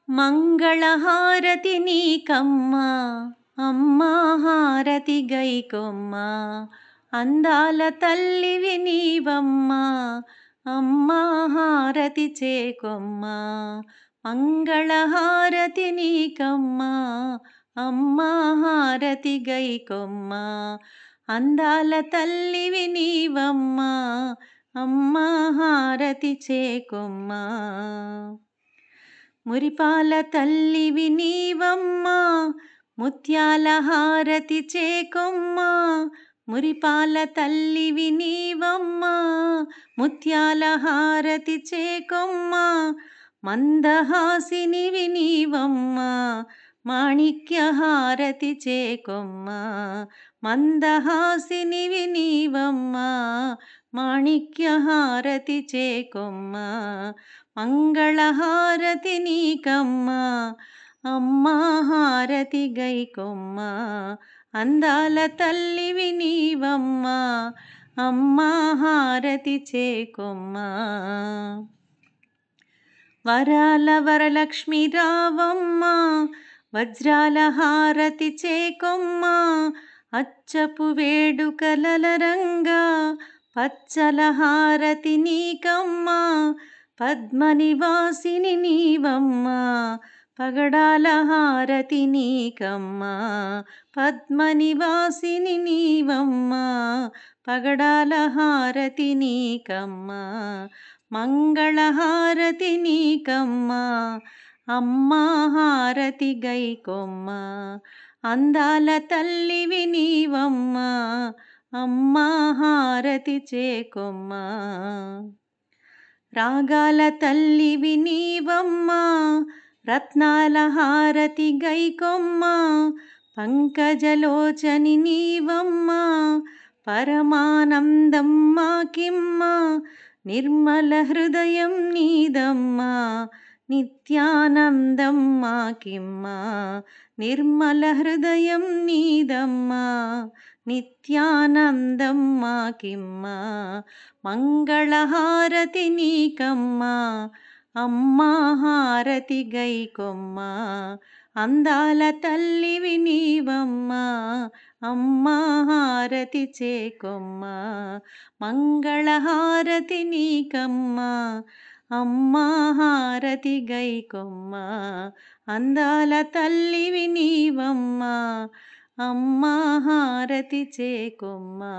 మంగళహారతి నీకమ్మా అమ్మా హారతి గైకొమ్మా అందాల తల్లివి నీవమ్మా అమ్మా హారతి చేకొమ్మా మంగళహారతి నీకమ్మా అమ్మా హారతి గైకొమ్మా అందాల తల్లివి నీవమ్మా అమ్మా హారతి చేకొమ్మా మురిపాల తల్లివి నీవమ్మా ముత్యాల హారతి చేకొమ్మా మురిపాల తల్లివి నీవమ్మా ముత్యాల హారతి చేకొమ్మా మందహాసినివి నీవమ్మా మాణిక్య హారతి చేకొమ్మా మందహాసినివి నీవమ్మా మాణిక్య హారతి చేకొమ్మా మంగళహారతి నీకమ్మా అమ్మా హారతి గైకొమ్మా అందాల తల్లివి నీవమ్మా అమ్మా హారతి చేకొమ్మా వరాల వరలక్ష్మి రావమ్మా వజ్రాల హారతి చేకొమ్మా అచ్చపు వేడుకలల రంగా పచ్చల హారతి నీకమ్మా పద్మనివాసిని నీవమ్మా పగడాల హారతి నీకమ్మా పద్మనివాసిని నీవమ్మా పగడాల హారతి నీకమ్మా మంగళహారతి నీకమ్మా అమ్మా హారతి గైకొమ్మా అందాల తల్లివి నీవమ్మా అమ్మా హారతి చేకొమ్మా రాగాల తల్లివి నీవమ్మా రత్నాల హారతి గైకొమ్మా పంకజలోచని నీవమ్మా పరమానందం మాకిమ్మా నిర్మల హృదయం నీదమ్మా నిత్యానందం మాకిమ్మా నిర్మల హృదయం నీదమ్మా నిత్యానందం మాకిమ్మా మంగళహారతి నీకమ్మా అమ్మా హారతి గైకొమ్మా అందాల తల్లివి నీవమ్మా అమ్మా హారతి చేకొమ్మా మంగళహారతి నీకమ్మా అమ్మా హారతి గైకొమ్మా అందాల తల్లివి నీవమ్మా అమ్మా హారతి చేకొమ్మా.